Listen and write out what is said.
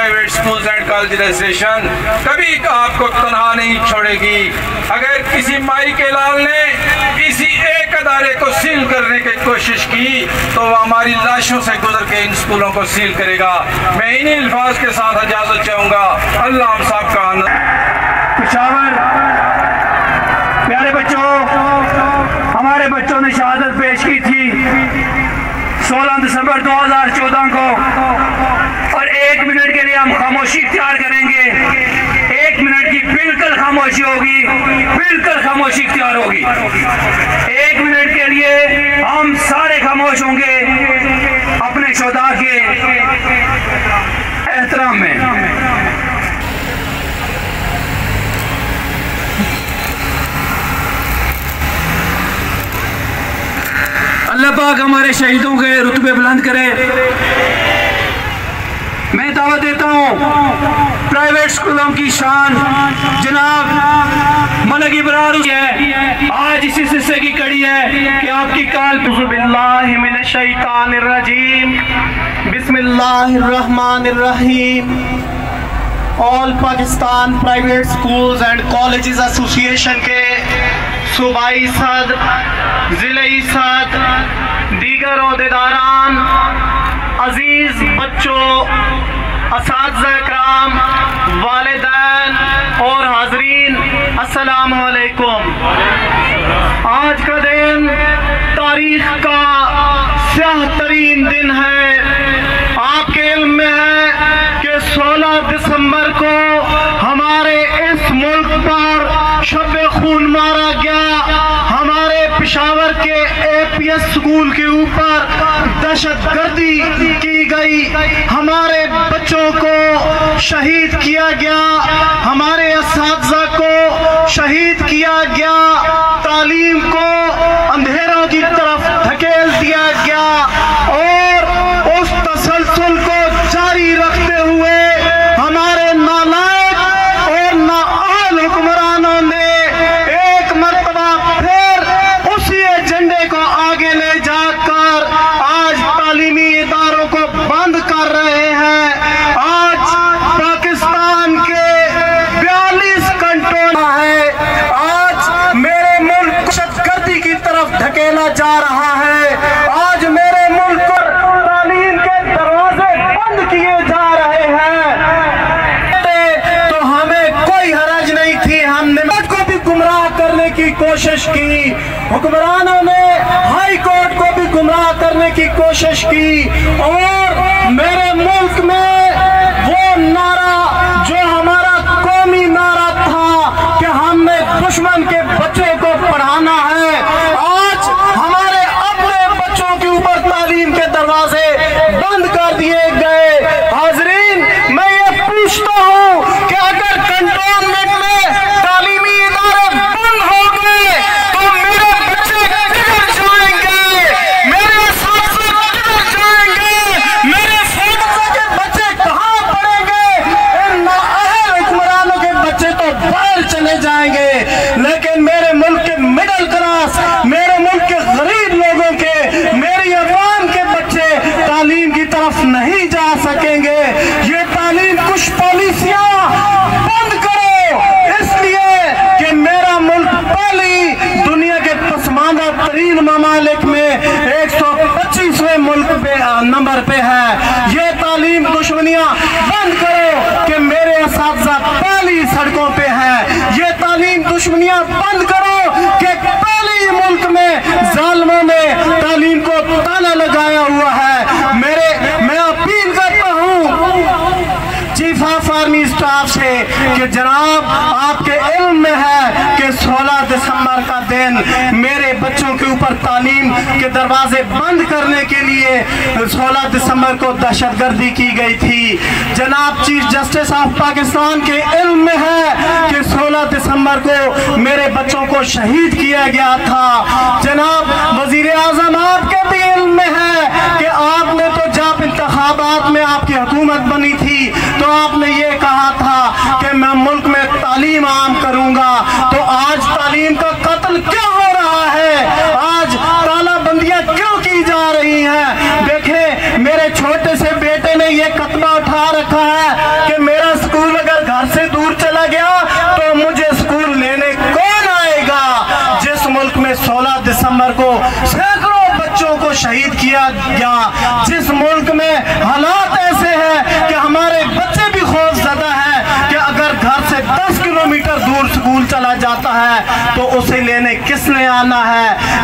Private schools and college association कभी आपको तनहा नहीं छोड़ेगी। अगर किसी माई के लाल ने किसी एक अदारे को सील करने की कोशिश की तो वह हमारी लाशों से गुजर के इन स्कूलों को सील करेगा। मैं इन्हीं अल्फाज के साथ इजाजत चाहूँगा। अल्लाह हम सब का पेशावर प्यारे बच्चों, हमारे बच्चों ने शहादत पेश की थी 16 दिसंबर 2014 को, और 1 मिनट के लिए हम खामोशी इख्तियार करेंगे। 1 मिनट की बिल्कुल खामोशी होगी, बिल्कुल खामोशी इख्तियार होगी। 1 मिनट के लिए हम सारे खामोश होंगे अपने शोधा के एहतराम में। अल्लाह पाक हमारे शहीदों के रुतबे बुलंद करे। मैं दावा देता हूँ प्राइवेट स्कूलों की शान जनाब मलक इब्रार है, आज इसी हिस्से की कड़ी है कि आपकी काल बिस्मिल्लाहिर्रहमानिर्रहीम। All Pakistan private schools and colleges association के सूबाई सदर, जिले सदर, दीगर ओहदेदारान, अजीज बच्चों, असातिज़ा इकराम, वालिदैन और हाज़रीन, अस्सलामु अलैकुम। आज का दिन तारीख का स्याह तरीन दिन है। आपके इल्म में है कि 16 दिसंबर को हमारे इस मुल्क पर शब खून मारा गया। हमारे पेशावर के APS स्कूल के ऊपर दहशतगर्दी की गई, हमारे बच्चों को शहीद किया गया, हमारे असातिज़ा को शहीद किया गया, तालीम को अंधेरों की तरफ धकेल दिया गया। और उस तसलसल को जारी रखते हुए हमारे नालायक और नाअहल हुक्मरानों ने एक मर्तबा फिर उसी एजेंडे को आगे ले जाकर आज तालीमी इदारों को बंद कर रहे हैं। आज पाकिस्तान के 42 कंट्रोल है, आज मेरे मुल्क को दहशतगर्दी की तरफ धकेला जा रहा है। आज मेरे मुल्क को तालीम के दरवाजे बंद किए जा रहे हैं। तो हमें कोई हरज नहीं थी, हमने को भी गुमराह करने की कोशिश की, हुक्मरानों ने हाई कोर्ट को भी गुमराह करने की कोशिश की। और मेरे मुल्क में वो नारा जो हमारा कौमी नारा था कि हमने दुश्मन के बच्चों को पढ़ाना है, आज हमारे अपने बच्चों के ऊपर तालीम के दरवाजे बंद कर दिए गए। हाज़रीन, मैं ये पूछता हूँ कि अगर कंटोनमेंट में तालीमी इदारे बंद हो गए तो मेरे बच्चे किधर जाएंगे, मेरे असातिज़ा किधर जाएंगे, मेरे असातिज़ा के बच्चे कहाँ पढ़ेंगे? इन नाअहल हुक्मरानों के बच्चे तो बाहर चले जाएंगे, लेकिन मेरे मुल्क के मिडिल क्लास, मेरे मुल्क के गरीब लोगों के, मेरी अवाम के बच्चे तालीम की तरफ नहीं जा सकेंगे। ये तालीम कुछ पॉलिसियां बंद करो, इसलिए कि मेरा मुल्क पहली दुनिया के पसमानदा तरीन ममालिक में 125वें मुल्क पे नंबर पे है। ये तालीम दुश्मनियां बंद करो कि मेरे असातिज़ा पहली सड़कों पे है। ये तालीम दुश्मनियां बंद करो कि पहली मुल्क में जालिमों ने तालीम को ताला लगाया हुआ है। मैं अपील करता हूँ चीफ ऑफ आर्मी स्टाफ से कि जनाब आपके इल्म में है कि 16 दिसंबर का दिन मेरे बच्चों के ऊपर तालीम के दरवाजे बंद करने के लिए 16 दिसंबर को दहशतगर्दी की गई थी। जनाब चीफ जस्टिस ऑफ पाकिस्तान के इल्म में है कि 16 दिसंबर को मेरे बच्चों को शहीद किया गया था। जनाब वजीर आजम आपके भी इल्म में है कि आपने तो जब इंतखाबात में आपकी हुकूमत बनी थी तो आपने ये कहा था कि मैं मुल्क में तालीम आम करूंगा। तो आज तालीम का कत्ल क्यों हो रहा है? आज तालाबंदियां क्यों की जा रही हैं? देखें, मेरे छोटे से बेटे ने ये कतबा उठा रखा है तो उसे लेने किसने आना है।